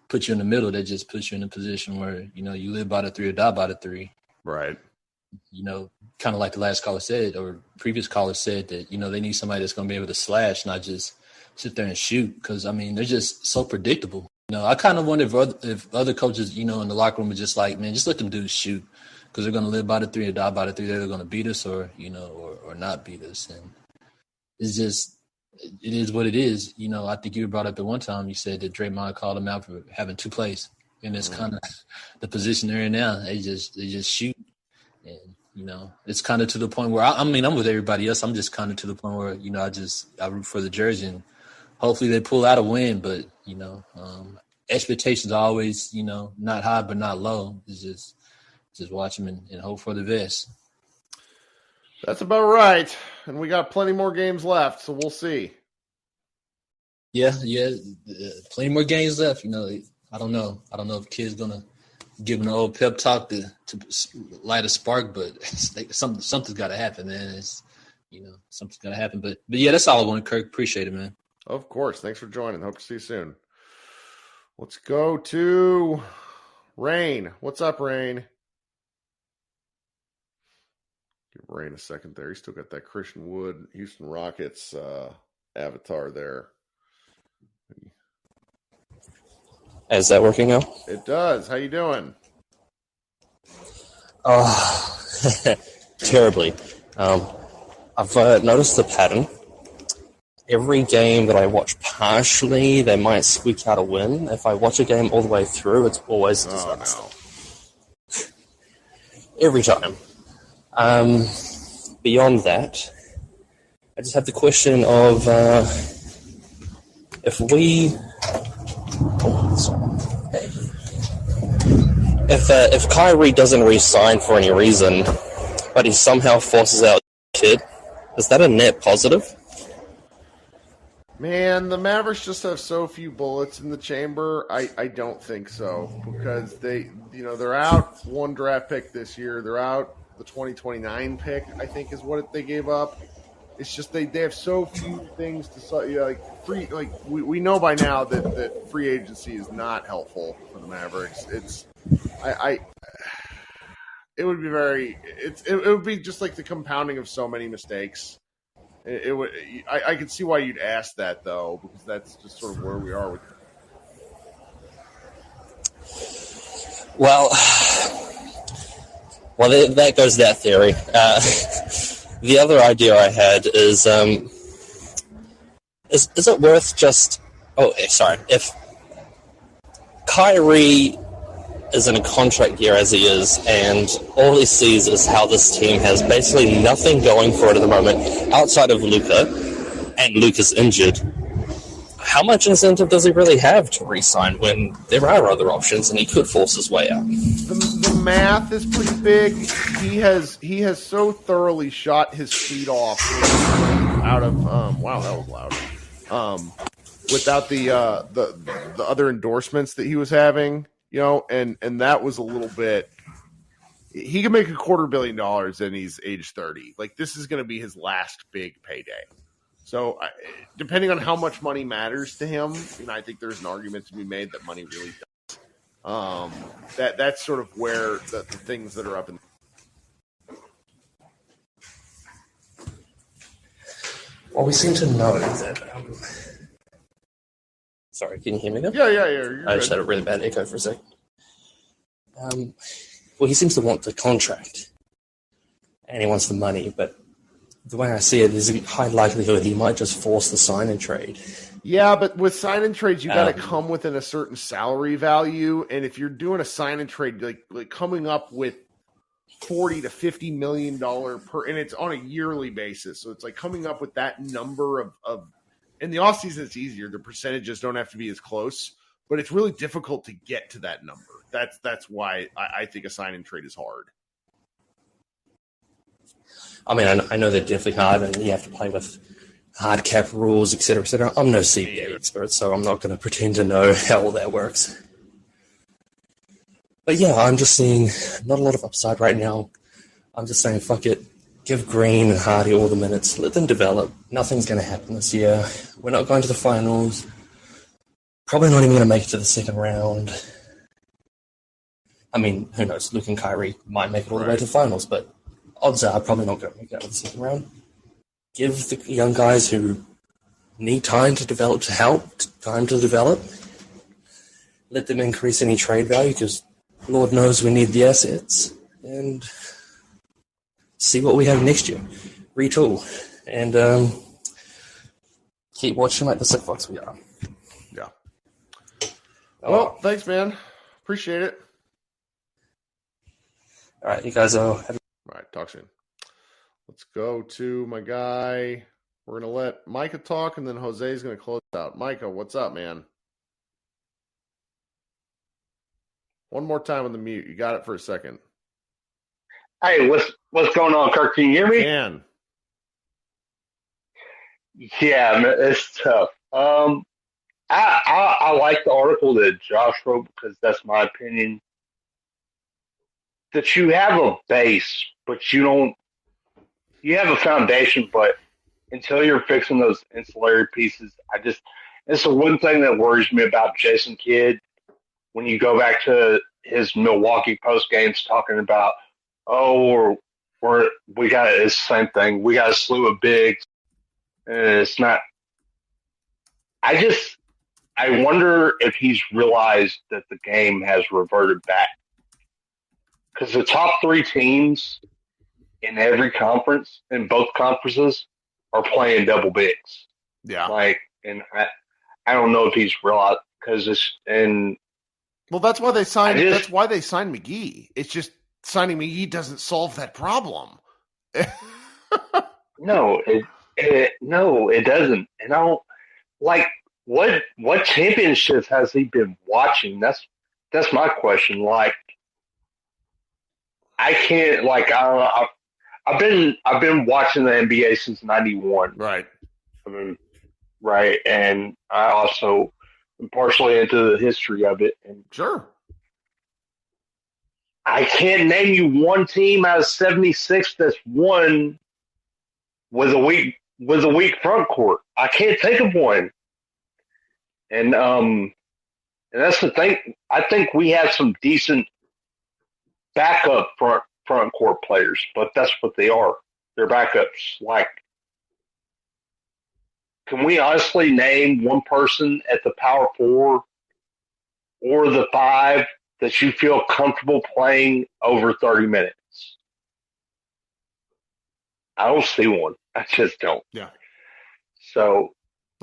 S10: put you in the middle. That just puts you in a position where you live by the 3 or die by the 3.
S3: Right.
S10: Kind of like the last caller said, or previous caller said that they need somebody that's going to be able to slash, not just sit there and shoot. Because I mean they're just so predictable. I kind of wonder if other coaches in the locker room are just like, man, just let them dudes shoot. Because they're going to live by the 3 or die by the 3. They're going to beat us or not beat us. And it's just, it is what it is. I think you brought up at one time, you said that Draymond called him out for having 2 plays. And it's kind of the position they're in now. They just shoot. And, it's kind of to the point where, I'm with everybody else. I'm just kind of to the point where, I root for the jersey. And hopefully they pull out a win. But, expectations are always, not high but not low. It's just watch them and hope for the best.
S3: That's about right. And we got plenty more games left, so we'll see.
S10: Yeah, plenty more games left. I don't know if Kid's gonna give an old pep talk to light a spark, but something's got to happen, man. Something's got to happen. But yeah, that's all I wanted, Kirk. Appreciate it, man.
S3: Of course. Thanks for joining. Hope to see you soon. Let's go to Rain. What's up, Rain? Give Rain a second there. He's still got that Christian Wood, Houston Rockets avatar there.
S11: Is that working now?
S3: It does. How you doing?
S11: Oh, terribly. I've noticed the pattern. Every game that I watch partially, they might squeak out a win. If I watch a game all the way through, it's always a disaster.
S3: No.
S11: Every time. Beyond that, I just have the question of if Kyrie doesn't re-sign for any reason, but he somehow forces out Kid, is that a net positive?
S3: Man, the Mavericks just have so few bullets in the chamber. I don't think so, because they're out 1 draft pick this year. They're out the 2029 pick, I think, is what they gave up. It's just they have so few things to we know by now that free agency is not helpful for the Mavericks. It would be just like the compounding of so many mistakes. I could see why you'd ask that, though, because that's just sort of where we are with it.
S11: Well, that goes that theory. The other idea I had is it worth just... Oh, sorry. If Kyrie is in a contract year as he is, and all he sees is how this team has basically nothing going for it at the moment outside of Luka, and Luka's injured, how much incentive does he really have to re-sign when there are other options and he could force his way out?
S3: The math is pretty big. He has so thoroughly shot his feet off out of wow, that was loud. Without the other endorsements that he was having, and that was a little bit. He can make $250 million and he's age 30. Like, this is going to be his last big payday. So, depending on how much money matters to him, I think there's an argument to be made that money really does. That's sort of where the things that are up in.
S11: Well, we seem to know that. Sorry, can you hear me now?
S3: Yeah.
S11: I just had a really bad echo for a second. Well, he seems to want the contract, and he wants the money, but the way I see it, there's a high likelihood he might just force the sign and trade.
S3: Yeah, but with sign and trades, you got to come within a certain salary value, and if you're doing a sign and trade, like coming up with $40 to $50 million per, and it's on a yearly basis, so it's like coming up with that number of in the offseason, it's easier. The percentages don't have to be as close, but it's really difficult to get to that number. That's why I think a sign and trade is hard.
S11: I mean, I know they're definitely hard, and you have to play with hard cap rules, et cetera, et cetera. I'm no CBA expert, so I'm not going to pretend to know how all that works. But yeah, I'm just seeing not a lot of upside right now. I'm just saying, fuck it. Give Green and Hardy all the minutes. Let them develop. Nothing's going to happen this year. We're not going to the finals. Probably not even going to make it to the second round. I mean, who knows? Luke and Kyrie might make it all the way to the finals, but odds are probably not going to make it out of the second round. Give the young guys who need time to develop time to develop. Let them increase any trade value, because Lord knows we need the assets. And see what we have next year. Retool. And keep watching like the sick fucks we are.
S3: Yeah. Well, thanks, man. Appreciate it.
S11: All right, you guys are.
S3: All right, talk soon. Let's go to my guy. We're going to let Micah talk, and then Jose's going to close out. Micah, what's up, man? One more time on the mute. You got it for a second.
S12: Hey, what's going on, Kirk? Can you hear me?
S3: Can.
S12: Yeah, man, it's tough. I like the article that Josh wrote, because that's my opinion. That you have a base, but you have a foundation, but until you're fixing those ancillary pieces, it's the one thing that worries me about Jason Kidd. When you go back to his Milwaukee post games talking about, we got it's the same thing. We got a slew of bigs, and it's not. I wonder if he's realized that the game has reverted back, because the top three teams in every conference, in both conferences, are playing double bigs.
S3: Yeah,
S12: and I don't know if he's realized, because
S3: well, that's why they signed. That's why they signed McGee. It's just signing McGee doesn't solve that problem.
S12: No, it doesn't. And I don't like what championships has he been watching? That's my question. Like, I can't I've been watching the NBA since '91.
S3: Right.
S12: I mean, right, and I also am partially into the history of it. And
S3: sure.
S12: I can't name you one team out of 76 that's won with a weak front court. I can't think of one. And that's the thing. I think we have some decent backup front court players, but that's what they are. They're backups. Like, can we honestly name one person at the power four or the five that you feel comfortable playing over 30 minutes? I don't see one. I just don't.
S3: Yeah.
S12: So,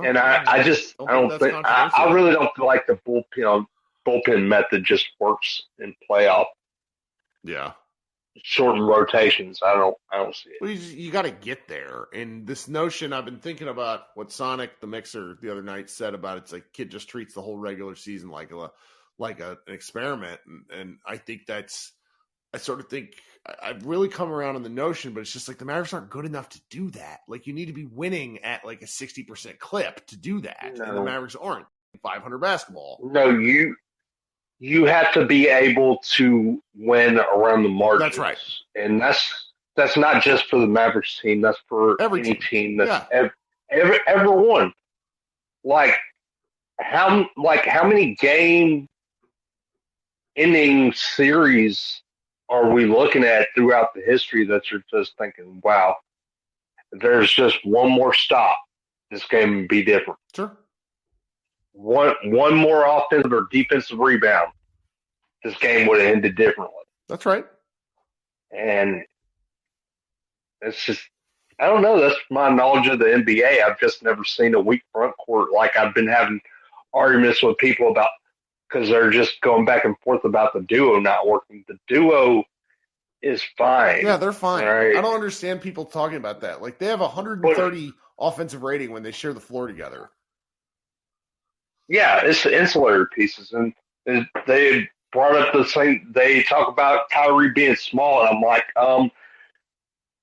S12: and I really don't feel like the bullpen. bullpen method just works in playoff.
S3: Yeah.
S12: Shortened rotations. I don't see it.
S3: Well, you got to get there. And this notion, I've been thinking about what Sonic the Mixer the other night said about it's like kid just treats the whole regular season like an experiment. And I think I sort of think I've really come around on the notion, but it's just like the Mavericks aren't good enough to do that. Like you need to be winning at like a 60% clip to do that.
S12: No.
S3: And the Mavericks aren't. 500 basketball.
S12: No, you have to be able to win around the margins.
S3: That's right.
S12: And that's not just for the Mavericks team. That's for any team that's ever won. Like how many game ending series are we looking at throughout the history that you're just thinking, wow, if there's just one more stop, this game would be different.
S3: Sure.
S12: One more offensive or defensive rebound, this game would have ended differently.
S3: That's right.
S12: And it's just, I don't know. That's my knowledge of the NBA. I've just never seen a weak front court like I've been having arguments with people about because they're just going back and forth about the duo not working. The duo is fine.
S3: Yeah, they're fine.
S12: Right?
S3: I don't understand people talking about that. Like they have 130 offensive rating when they share the floor together.
S12: Yeah, it's the insular pieces, and they brought up the same. They talk about Kyrie being small, and I'm like,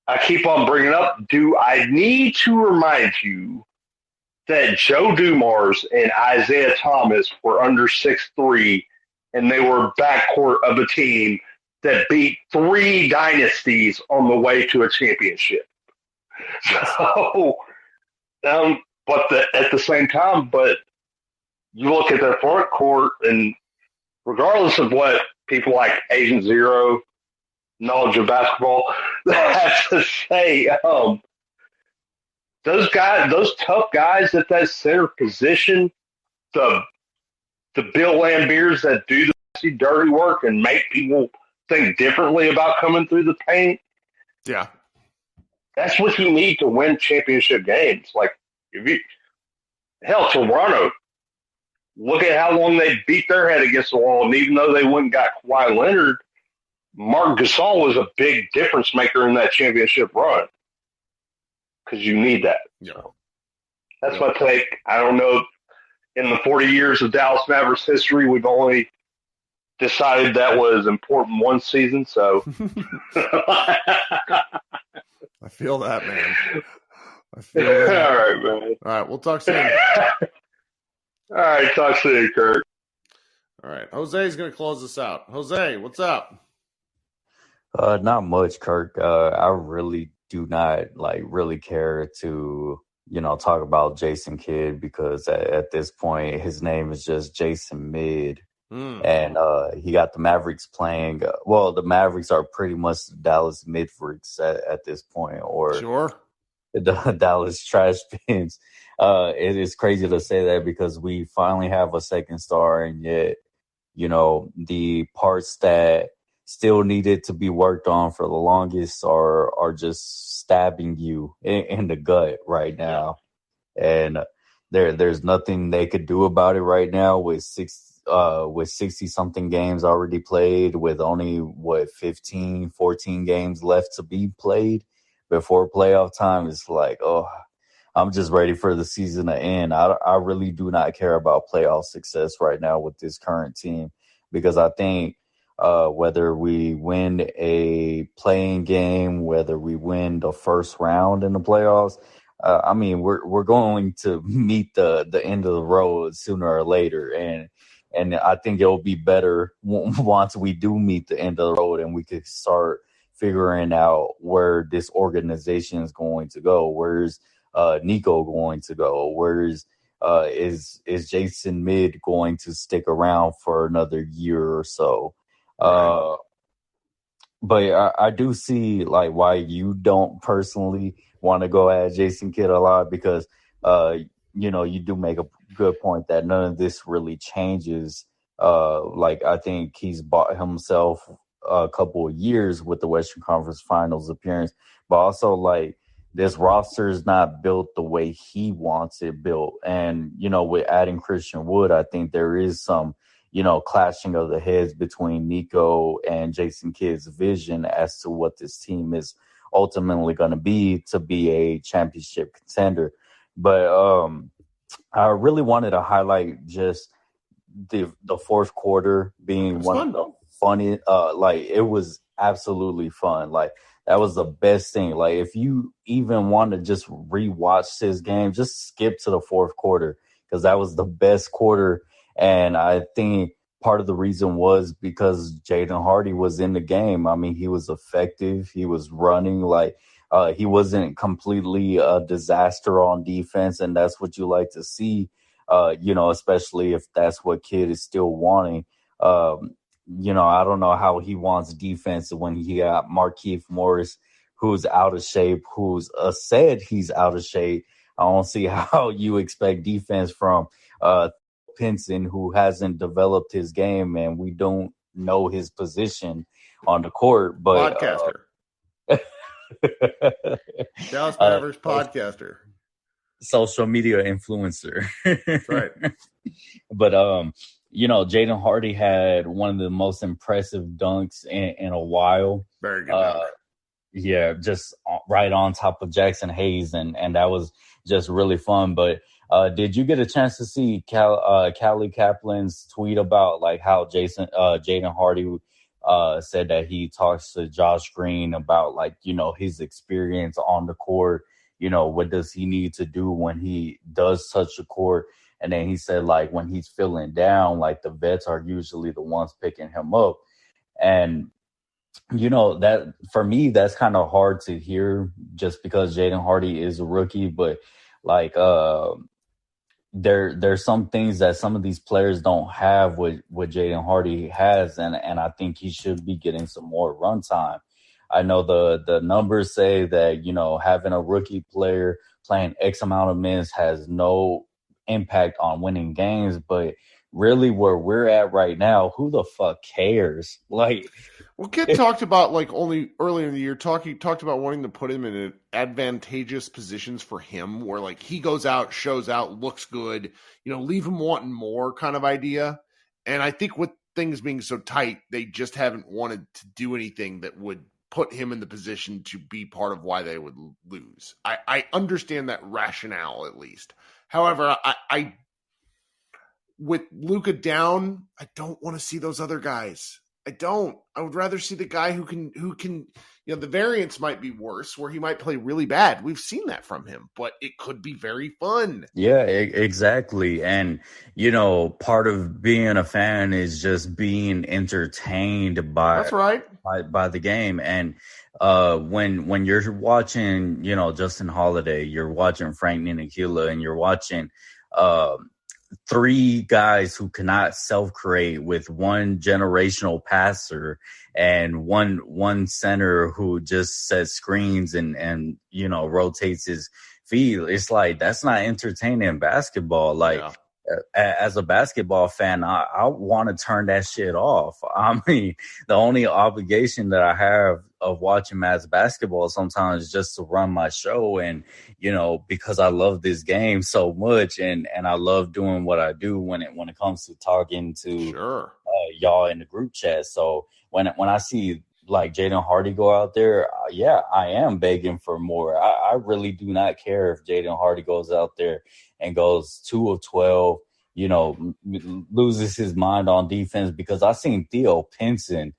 S12: I keep on bringing up. Do I need to remind you that Joe Dumars and Isaiah Thomas were under 6'3", and they were backcourt of a team that beat 3 dynasties on the way to a championship? So, but at the same time, but. You look at their front court, and regardless of what people like Agent Zero, knowledge of basketball, have to say, those tough guys at that center position, the Bill Lambiers that do the dirty work and make people think differently about coming through the paint.
S3: Yeah,
S12: that's what you need to win championship games. Like Toronto. Look at how long they beat their head against the wall, and even though they went and got Kawhi Leonard, Marc Gasol was a big difference maker in that championship run because you need that.
S3: Yeah.
S12: So that's my take. I don't know. In the 40 years of Dallas Mavericks history, we've only decided that was important one season. So
S3: I feel that, man. I feel that.
S12: All right, man.
S3: All right, we'll talk soon.
S12: All right, talk soon, Kirk.
S3: All right, Jose's going to close this out. Jose, what's up?
S13: Not much, Kirk. I really do not really care to, talk about Jason Kidd because at this point his name is just Jason Mid. And he got the Mavericks playing. Well, the Mavericks are pretty much the Dallas Mavericks at this point, or
S3: sure.
S13: The Dallas Trash Bins. It is crazy to say that because we finally have a second star, and yet, the parts that still needed to be worked on for the longest are just stabbing you in the gut right now. And there's nothing they could do about it right now with 60 something games already played, with only 14 games left to be played before playoff time. It's like, I'm just ready for the season to end. I really do not care about playoff success right now with this current team because I think whether we win a playing game, whether we win the first round in the playoffs, we're going to meet the end of the road sooner or later, and I think it'll be better once we do meet the end of the road and we could start figuring out where this organization is going to go. Where's Nico going to go? Where's is Jason Mid going to stick around for another year or so? Right. But I do see why you don't personally want to go at Jason Kidd a lot because you do make a good point that none of this really changes. I think he's bought himself a couple of years with the Western Conference Finals appearance, but also this roster is not built the way he wants it built. And, with adding Christian Wood, I think there is some clashing of the heads between Nico and Jason Kidd's vision as to what this team is ultimately going to be a championship contender. But I really wanted to highlight just the fourth quarter being one of the funny. It was absolutely fun. Like, that was the best thing. Like, if you even want to just rewatch this game, just skip to the fourth quarter, because that was the best quarter. And I think part of the reason was because Jaden Hardy was in the game. I mean, he was effective. He was running. He wasn't completely a disaster on defense, and that's what you like to see, especially if that's what Kidd is still wanting. I don't know how he wants defense when he got Markieff Morris, who's out of shape, who's said he's out of shape. I don't see how you expect defense from Pinson, who hasn't developed his game, and we don't know his position on the court. But
S3: podcaster. Dallas Mavericks podcaster.
S13: Social media influencer.
S3: That's right.
S13: But Jaden Hardy had one of the most impressive dunks in a while.
S3: Very good dunk.
S13: Yeah, just right on top of Jackson Hayes, and that was just really fun. But did you get a chance to see Callie Kaplan's tweet about like how Jaden Hardy said that he talks to Josh Green about his experience on the court? What does he need to do when he does touch the court? And then he said, when he's feeling down, the vets are usually the ones picking him up. And, that for me, that's kind of hard to hear just because Jaden Hardy is a rookie. But there's some things that some of these players don't have what Jaden Hardy has. And I think he should be getting some more run time. I know the numbers say that, having a rookie player playing X amount of minutes has no impact on winning games, but really where we're at right now, who the fuck cares?
S3: Kidd talked about only earlier in the year talked about wanting to put him in advantageous positions for him where he goes out, shows out, looks good, leave him wanting more kind of idea. And I think with things being so tight, they just haven't wanted to do anything that would put him in the position to be part of why they would lose. I understand that rationale at least. However, I with Luka down, I don't want to see those other guys. I don't. I would rather see the guy who can, the variance might be worse where he might play really bad. We've seen that from him, but it could be very fun.
S13: Yeah, exactly. And, part of being a fan is just being entertained by,
S3: that's right,
S13: by the game. And when you're watching, Justin Holiday, you're watching Frank Ntilikina, and you're watching three guys who cannot self-create with one generational passer and one center who just sets screens and rotates his feet. It's that's not entertaining basketball. As a basketball fan, I want to turn that shit off. I mean, the only obligation that I have of watching Mavs basketball sometimes is just to run my show. And, because I love this game so much and I love doing what I do when it comes to talking to y'all in the group chat. So when I see Jaden Hardy go out there, I am begging for more. I really do not care if Jaden Hardy goes out there and goes 2 of 12, loses his mind on defense, because I've seen Theo Pinson,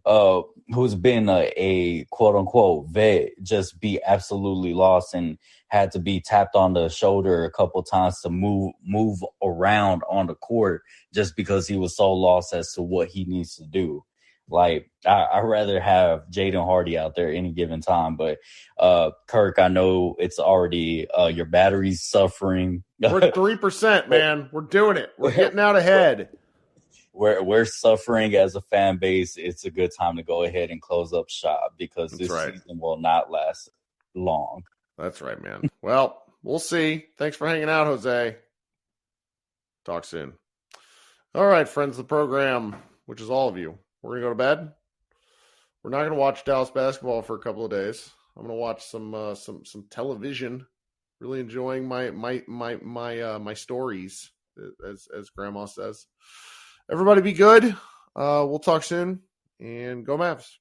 S13: who's been a quote unquote vet, just be absolutely lost and had to be tapped on the shoulder a couple times to move around on the court just because he was so lost as to what he needs to do. I'd rather have Jaden Hardy out there any given time. But Kirk, I know it's already your battery's suffering.
S3: We're 3%, man. We're doing it. We're getting out ahead.
S13: We're suffering as a fan base. It's a good time to go ahead and close up shop because this season will not last long.
S3: That's right, man. Well, we'll see. Thanks for hanging out, Jose. Talk soon. All right, friends of the program, which is all of you. We're going to go to bed. We're not going to watch Dallas basketball for a couple of days. I'm going to watch some television. Really enjoying my stories, as Grandma says. everybody be good. We'll talk soon, and go Mavs.